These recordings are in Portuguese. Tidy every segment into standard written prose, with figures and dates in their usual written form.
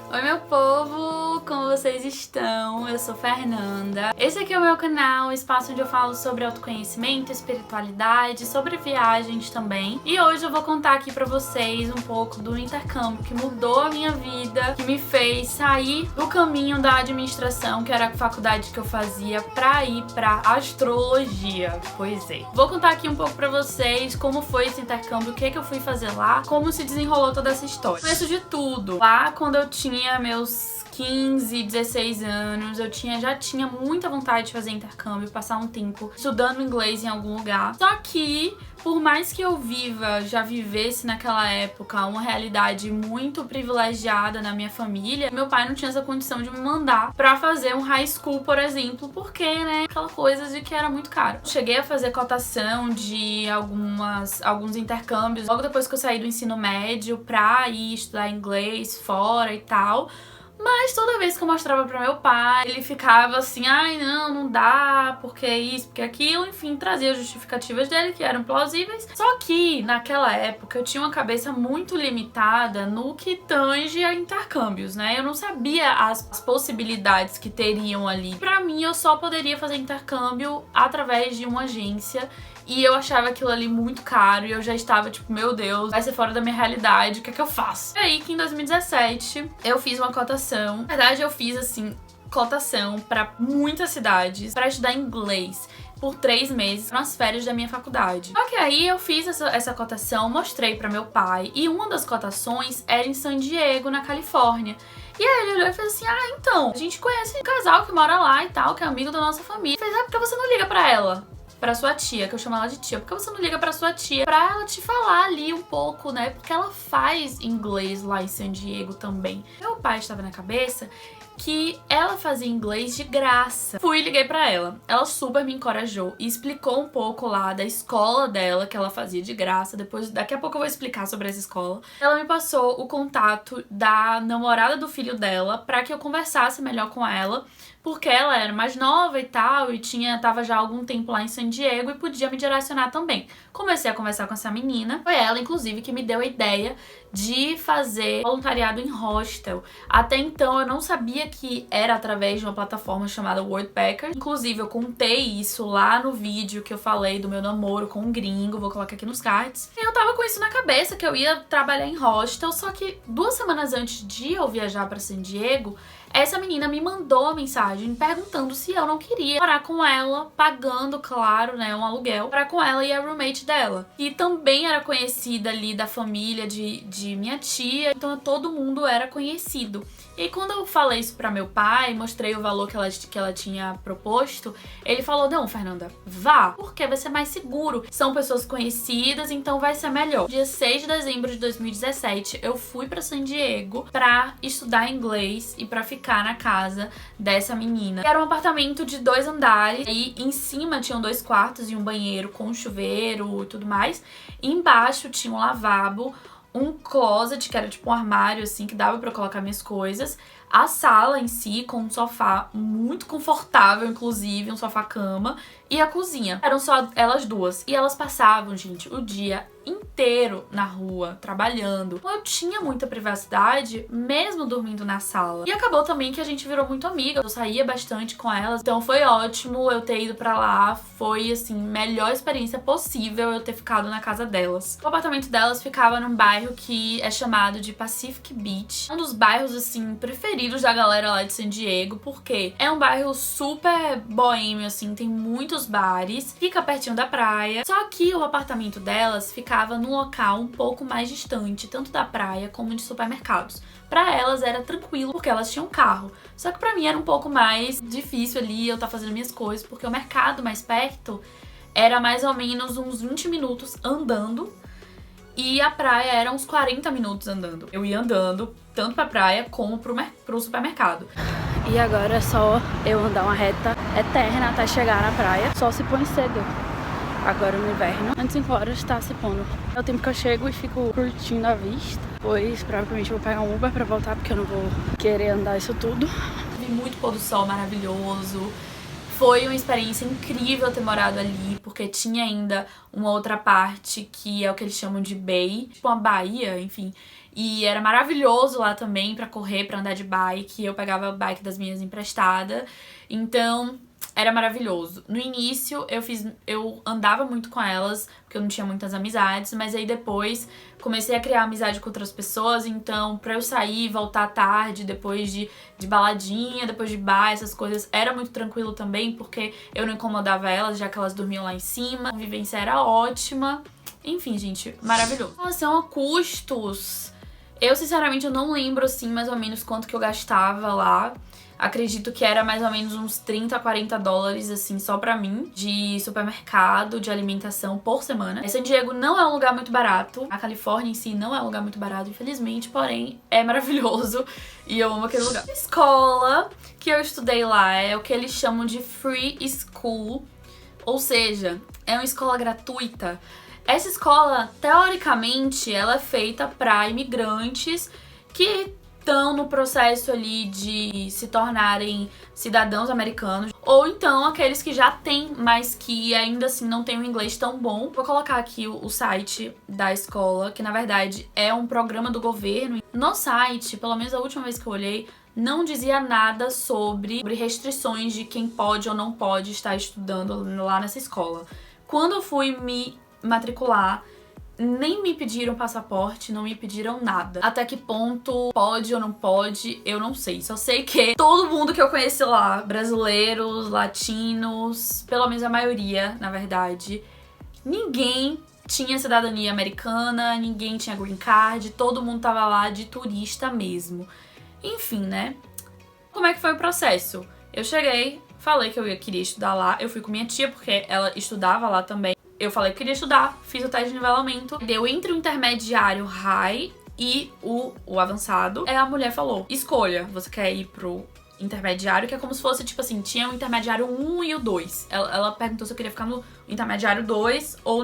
Oi meu povo, como vocês estão? Eu sou Fernanda. Esse aqui é o meu canal, um espaço onde eu falo sobre autoconhecimento, espiritualidade, sobre viagens também. E hoje eu vou contar aqui pra vocês um pouco do intercâmbio que mudou a minha vida, que me fez sair do caminho da administração, que era a faculdade que eu fazia, pra ir pra astrologia. Pois é. Vou contar aqui um pouco pra vocês como foi esse intercâmbio, o que eu fui fazer lá, como se desenrolou toda essa história. Começo de tudo. Lá, quando eu tinha meus 15, 16 anos, eu já tinha muita vontade de fazer intercâmbio, passar um tempo estudando inglês em algum lugar. Só que, por mais que eu já vivesse naquela época uma realidade muito privilegiada na minha família, meu pai não tinha essa condição de me mandar pra fazer um high school, por exemplo, porque, né, aquela coisa de que era muito caro. Cheguei a fazer cotação de alguns intercâmbios logo depois que eu saí do ensino médio pra ir estudar inglês fora e tal. Mas toda vez que eu mostrava pra meu pai, ele ficava assim, ai não dá, porque isso, porque aquilo, enfim, trazia justificativas dele que eram plausíveis. Só que naquela época eu tinha uma cabeça muito limitada no que tange a intercâmbios, né? Eu não sabia as possibilidades que teriam ali. Pra mim, eu só poderia fazer intercâmbio através de uma agência. E eu achava aquilo ali muito caro e eu já estava tipo, meu Deus, vai ser fora da minha realidade, o que é que eu faço? E aí que em 2017 eu fiz uma cotação. Na verdade eu fiz assim, cotação pra muitas cidades pra estudar inglês por 3 meses nas férias da minha faculdade. Só que aí eu fiz essa cotação, mostrei pra meu pai e uma das cotações era em San Diego, na Califórnia. E aí ele olhou e fez assim, então, a gente conhece um casal que mora lá e tal, que é amigo da nossa família. Fez, por que você não liga pra ela? Pra sua tia, que eu chamo ela de tia. Por que você não liga pra sua tia pra ela te falar ali um pouco, né? Porque ela faz inglês lá em San Diego também. Meu pai estava na cabeça que ela fazia inglês de graça. Fui e liguei pra ela. Ela super me encorajou e explicou um pouco lá da escola dela, que ela fazia de graça. Daqui a pouco eu vou explicar sobre essa escola. Ela me passou o contato da namorada do filho dela pra que eu conversasse melhor com ela, porque ela era mais nova e tal, e tava já há algum tempo lá em San Diego e podia me direcionar também. Comecei a conversar com essa menina. Foi ela, inclusive, que me deu a ideia de fazer voluntariado em hostel. Até então eu não sabia que era através de uma plataforma chamada Worldpackers. Inclusive eu contei isso lá no vídeo que eu falei do meu namoro com um gringo, vou colocar aqui nos cards. E eu tava com isso na cabeça, que eu ia trabalhar em hostel, só que 2 semanas antes de eu viajar pra San Diego, essa menina me mandou uma mensagem perguntando se eu não queria morar com ela, pagando, claro, né, um aluguel, morar com ela e a roommate dela. E também era conhecida ali da família de minha tia, então todo mundo era conhecido. E quando eu falei isso pra meu pai, mostrei o valor que ela tinha proposto, ele falou, não, Fernanda, vá, porque vai ser mais seguro. São pessoas conhecidas, então vai ser melhor. Dia 6 de dezembro de 2017, eu fui pra San Diego pra estudar inglês e pra ficar na casa dessa menina. Era um apartamento de 2 andares, e em cima tinham 2 quartos e um banheiro com chuveiro e tudo mais. E embaixo tinha um lavabo, um closet, que era tipo um armário, assim, que dava pra eu colocar minhas coisas. A sala em si, com um sofá muito confortável, inclusive, um sofá-cama. E a cozinha. Eram só elas duas. E elas passavam, gente, o dia inteiro na rua, trabalhando. Eu tinha muita privacidade, mesmo dormindo na sala. E acabou também que a gente virou muito amiga. Eu saía bastante com elas. Então foi ótimo eu ter ido pra lá. Foi, assim, melhor experiência possível eu ter ficado na casa delas. O apartamento delas ficava num bairro que é chamado de Pacific Beach. Um dos bairros, assim, preferidos da galera lá de San Diego, porque é um bairro super boêmio, assim, tem muitos bares, fica pertinho da praia. Só que o apartamento delas ficava num local um pouco mais distante, tanto da praia como de supermercados. Pra elas era tranquilo, porque elas tinham carro. Só que pra mim era um pouco mais difícil ali eu estar fazendo minhas coisas, porque o mercado mais perto era mais ou menos uns 20 minutos andando, e a praia era uns 40 minutos andando. Eu ia andando tanto pra praia como pro supermercado. E agora é só eu andar uma reta eterna até chegar na praia. Só se põe cedo. Agora no inverno, antes de 5 horas tá se pondo. É o tempo que eu chego e fico curtindo a vista. Pois provavelmente vou pegar um Uber pra voltar, porque eu não vou querer andar isso tudo. Vi muito pôr do sol maravilhoso. Foi uma experiência incrível ter morado ali, porque tinha ainda uma outra parte que é o que eles chamam de Bay, tipo uma baía, enfim. E era maravilhoso lá também pra correr, pra andar de bike. Eu pegava a bike das minhas emprestada. Então, era maravilhoso. No início, eu andava muito com elas, porque eu não tinha muitas amizades. Mas aí depois, comecei a criar amizade com outras pessoas. Então, pra eu sair e voltar tarde, depois de baladinha, depois de bar, essas coisas, era muito tranquilo também, porque eu não incomodava elas, já que elas dormiam lá em cima. A convivência era ótima. Enfim, gente, maravilhoso. Em relação a custos, eu sinceramente eu não lembro assim mais ou menos quanto que eu gastava lá. Acredito que era mais ou menos uns 30 a 40 dólares, assim, só pra mim, de supermercado, de alimentação por semana. San Diego não é um lugar muito barato. A Califórnia em si não é um lugar muito barato, infelizmente, porém é maravilhoso e eu amo aquele lugar. A escola que eu estudei lá é o que eles chamam de free school, ou seja, é uma escola gratuita. Essa escola, teoricamente, ela é feita para imigrantes que estão no processo ali de se tornarem cidadãos americanos, ou então aqueles que já têm, mas que ainda assim não têm um inglês tão bom. Vou colocar aqui o site da escola, que na verdade é um programa do governo. No site, pelo menos a última vez que eu olhei, não dizia nada sobre restrições de quem pode ou não pode estar estudando lá nessa escola. Quando eu fui me matricular, nem me pediram passaporte, não me pediram nada. Até que ponto pode ou não pode, eu não sei. Só sei que todo mundo que eu conheci lá, brasileiros, latinos, pelo menos a maioria, na verdade, ninguém tinha cidadania americana, ninguém tinha green card, todo mundo tava lá de turista mesmo. Enfim, né? Como é que foi o processo? Eu cheguei, falei que eu queria estudar lá, eu fui com minha tia porque ela estudava lá também. Eu falei que queria estudar, fiz o teste de nivelamento, deu entre o intermediário high e o avançado. Aí a mulher falou, escolha, você quer ir pro intermediário, que é como se fosse, tipo assim, tinha o intermediário 1 e o 2. Ela perguntou se eu queria ficar no intermediário 2 ou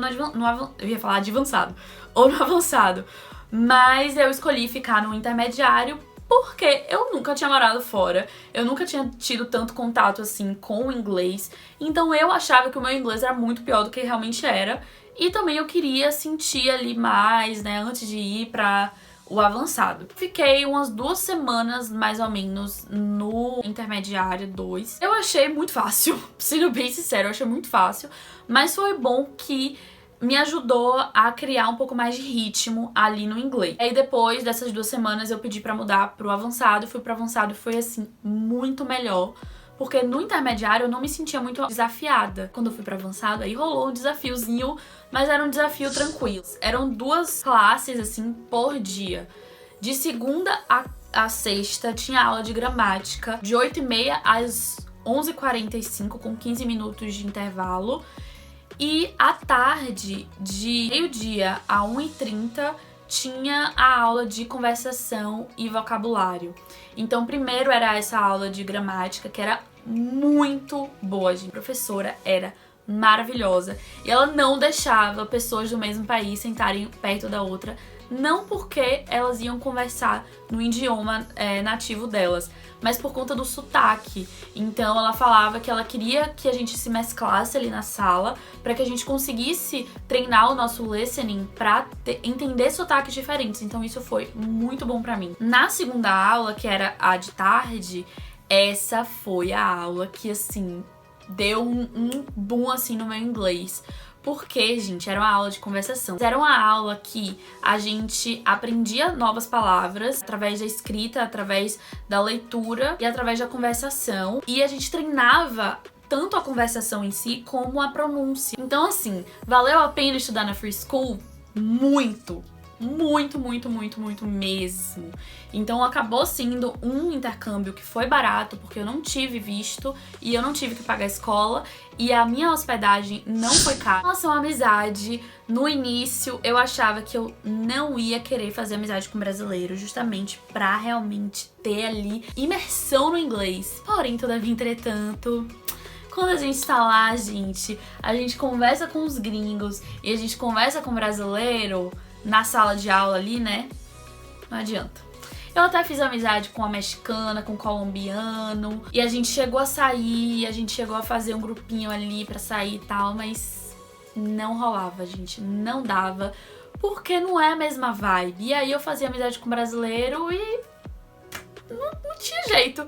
eu ia falar de avançado, ou no avançado. Mas eu escolhi ficar no intermediário porque eu nunca tinha morado fora, eu nunca tinha tido tanto contato assim com o inglês, então eu achava que o meu inglês era muito pior do que realmente era, e também eu queria sentir ali mais, né, antes de ir pra o avançado. Fiquei umas 2 semanas, mais ou menos, no intermediário 2. Eu achei muito fácil, sendo bem sincero, eu achei muito fácil, mas foi bom que me ajudou a criar um pouco mais de ritmo ali no inglês. Aí depois dessas 2 semanas eu pedi pra mudar pro avançado, fui pro avançado e foi assim, muito melhor. Porque no intermediário eu não me sentia muito desafiada. Quando eu fui pro avançado, aí rolou um desafiozinho, mas era um desafio tranquilo. Eram 2 classes, assim, por dia. De segunda a sexta tinha aula de gramática, de 8h30 às 11h45, com 15 minutos de intervalo. E à tarde, de meio-dia a 1h30, tinha a aula de conversação e vocabulário. Então, primeiro era essa aula de gramática, que era muito boa, gente. A professora era maravilhosa. E ela não deixava pessoas do mesmo país sentarem perto da outra, não porque elas iam conversar no idioma nativo delas, mas por conta do sotaque. Então ela falava que ela queria que a gente se mesclasse ali na sala para que a gente conseguisse treinar o nosso listening para entender sotaques diferentes. Então isso foi muito bom pra mim. Na segunda aula, que era a de tarde, essa foi a aula que, assim, deu um boom, assim, no meu inglês. Porque, gente, era uma aula de conversação. Era uma aula que a gente aprendia novas palavras através da escrita, através da leitura e através da conversação. E a gente treinava tanto a conversação em si como a pronúncia. Então, assim, valeu a pena estudar na Free School? Muito! Muito, muito, muito, muito mesmo. Então acabou sendo um intercâmbio que foi barato, porque eu não tive visto e eu não tive que pagar a escola e a minha hospedagem não foi cara. Em relação à amizade, no início eu achava que eu não ia querer fazer amizade com brasileiro, justamente pra realmente ter ali imersão no inglês. Porém, todavia, entretanto, quando a gente tá lá, gente, a gente conversa com os gringos e a gente conversa com o brasileiro na sala de aula ali, né? Não adianta. Eu até fiz amizade com a mexicana, com o colombiano, e a gente chegou a sair, a gente chegou a fazer um grupinho ali pra sair e tal, mas não rolava, gente, não dava, porque não é a mesma vibe. E aí eu fazia amizade com brasileiro e não tinha jeito.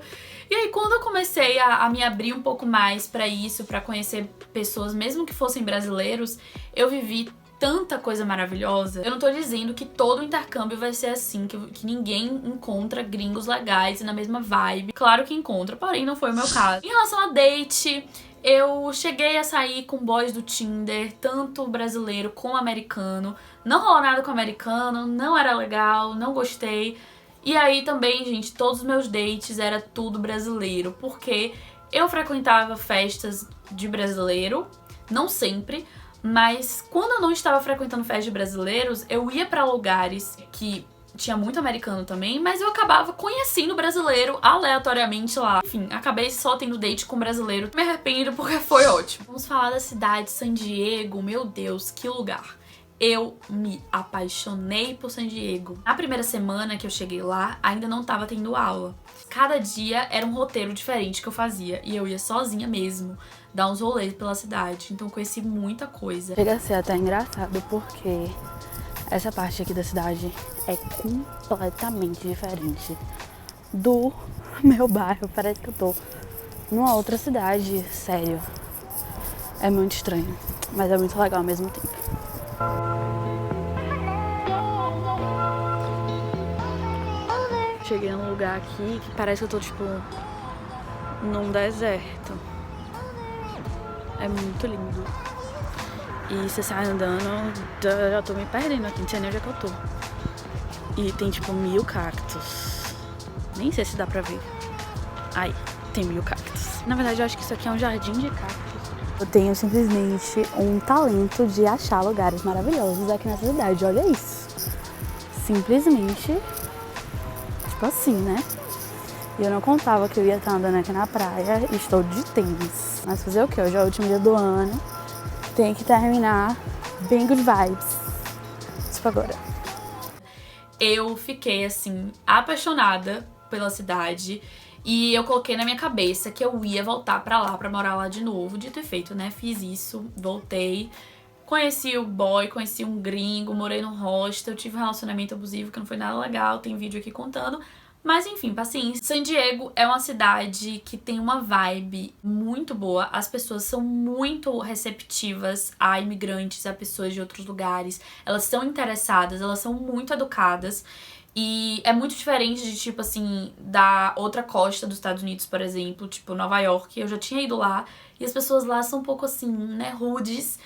E aí quando eu comecei a me abrir um pouco mais pra isso, pra conhecer pessoas, mesmo que fossem brasileiros, eu vivi tanta coisa maravilhosa. Eu não tô dizendo que todo intercâmbio vai ser assim, que ninguém encontra gringos legais e na mesma vibe. Claro que encontra, porém não foi o meu caso. Em relação a date, eu cheguei a sair com boys do Tinder, tanto brasileiro como americano. Não rolou nada com o americano, não era legal, não gostei. E aí também, gente, todos os meus dates era tudo brasileiro, porque eu frequentava festas de brasileiro, não sempre, mas quando eu não estava frequentando festas de brasileiros, eu ia pra lugares que tinha muito americano também, mas eu acabava conhecendo brasileiro aleatoriamente lá. Enfim, acabei só tendo date com brasileiro. Me arrependo porque foi ótimo. Vamos falar da cidade, San Diego. Meu Deus, que lugar! Eu me apaixonei por San Diego. Na primeira semana que eu cheguei lá, ainda não tava tendo aula. Cada dia era um roteiro diferente que eu fazia. E eu ia sozinha mesmo, dar uns rolês pela cidade. Então eu conheci muita coisa. Chega a ser até engraçado porque essa parte aqui da cidade é completamente diferente do meu bairro. Parece que eu tô numa outra cidade, sério. É muito estranho, mas é muito legal ao mesmo tempo. Cheguei num lugar aqui que parece que eu tô, tipo, num deserto. É muito lindo. E você sai andando, já tô me perdendo aqui, não sei nem onde é que eu tô. E tem, tipo, 1000 cactos. Nem sei se dá pra ver. Ai, tem 1000 cactos. Na verdade, eu acho que isso aqui é um jardim de cactos. Eu tenho simplesmente um talento de achar lugares maravilhosos aqui nessa cidade, olha isso. Simplesmente, tipo assim, né? E eu não contava que eu ia estar andando aqui na praia e estou de tênis. Mas fazer o quê? Hoje é o último dia do ano, tem que terminar bem good vibes. Tipo agora. Eu fiquei, assim, apaixonada pela cidade. E eu coloquei na minha cabeça que eu ia voltar pra lá, pra morar lá de novo. Dito e feito, né? Fiz isso, voltei. Conheci o boy, conheci um gringo, morei no hostel, tive um relacionamento abusivo que não foi nada legal, tem vídeo aqui contando. Mas enfim, paciência. San Diego é uma cidade que tem uma vibe muito boa. As pessoas são muito receptivas a imigrantes, a pessoas de outros lugares. Elas são interessadas, elas são muito educadas. E é muito diferente de, tipo assim, da outra costa dos Estados Unidos, por exemplo, tipo Nova York. Eu já tinha ido lá e as pessoas lá são um pouco assim, né, rudes.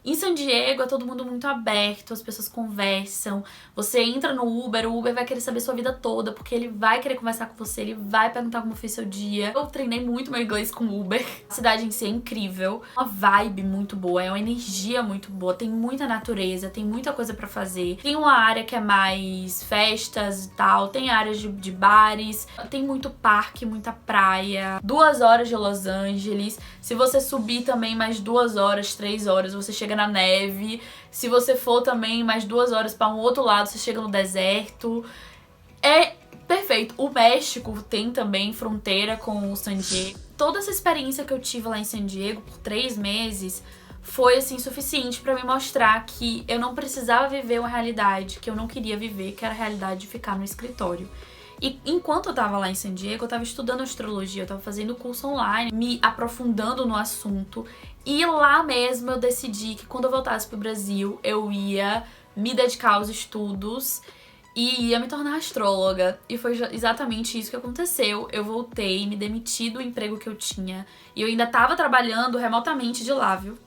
Em San Diego é todo mundo muito aberto, as pessoas conversam. Você entra no Uber, o Uber vai querer saber sua vida toda, porque ele vai querer conversar com você, ele vai perguntar como foi seu dia. Eu treinei muito meu inglês com o Uber. A cidade em si é incrível, uma vibe muito boa, é uma energia muito boa, tem muita natureza, tem muita coisa pra fazer. Tem uma área que é mais festas e tal, tem áreas de bares, tem muito parque, muita praia. 2 horas de Los Angeles. Se você subir também mais 2 horas, 3 horas, você chega na neve. Se você for também mais 2 horas para um outro lado, você chega no deserto. É perfeito. O México tem também fronteira com o San Diego. Toda essa experiência que eu tive lá em San Diego por 3 meses foi assim suficiente para me mostrar que eu não precisava viver uma realidade que eu não queria viver, que era a realidade de ficar no escritório. E enquanto eu tava lá em San Diego, eu tava estudando astrologia, eu tava fazendo curso online, me aprofundando no assunto. E lá mesmo eu decidi que quando eu voltasse pro Brasil, eu ia me dedicar aos estudos e ia me tornar astróloga. E foi exatamente isso que aconteceu. Eu voltei, me demiti do emprego que eu tinha. E eu ainda tava trabalhando remotamente de lá, viu?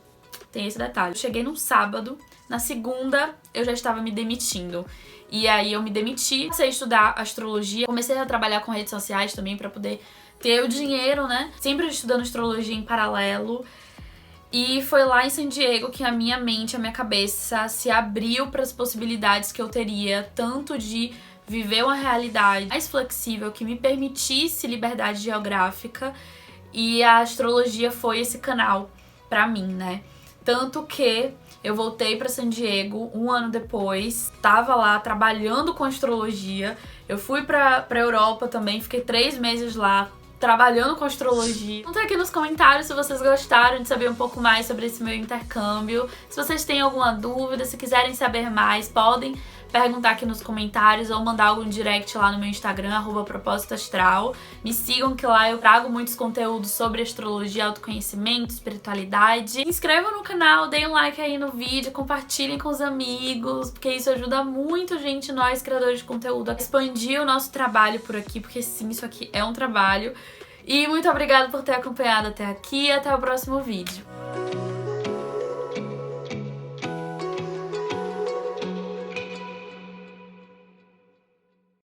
Tem esse detalhe. Eu cheguei num sábado, na segunda eu já estava me demitindo. E aí eu me demiti, comecei a estudar astrologia, comecei a trabalhar com redes sociais também pra poder ter o dinheiro, né? Sempre estudando astrologia em paralelo. E foi lá em San Diego que a minha mente, a minha cabeça se abriu para as possibilidades que eu teria, tanto de viver uma realidade mais flexível que me permitisse liberdade geográfica, e a astrologia foi esse canal pra mim, né? Tanto que Eu voltei pra San Diego um ano depois, tava lá trabalhando com astrologia. Eu fui pra Europa também, fiquei 3 meses lá trabalhando com astrologia. Conta aqui nos comentários se vocês gostaram de saber um pouco mais sobre esse meu intercâmbio. Se vocês têm alguma dúvida, se quiserem saber mais, podem perguntar aqui nos comentários ou mandar algum direct lá no meu Instagram, @propósitoastral. Me sigam que lá eu trago muitos conteúdos sobre astrologia, autoconhecimento, espiritualidade. Se inscrevam no canal, deem um like aí no vídeo, compartilhem com os amigos, porque isso ajuda muito, gente, nós criadores de conteúdo, a expandir o nosso trabalho por aqui, porque sim, isso aqui é um trabalho. E muito obrigada por ter acompanhado até aqui e até o próximo vídeo.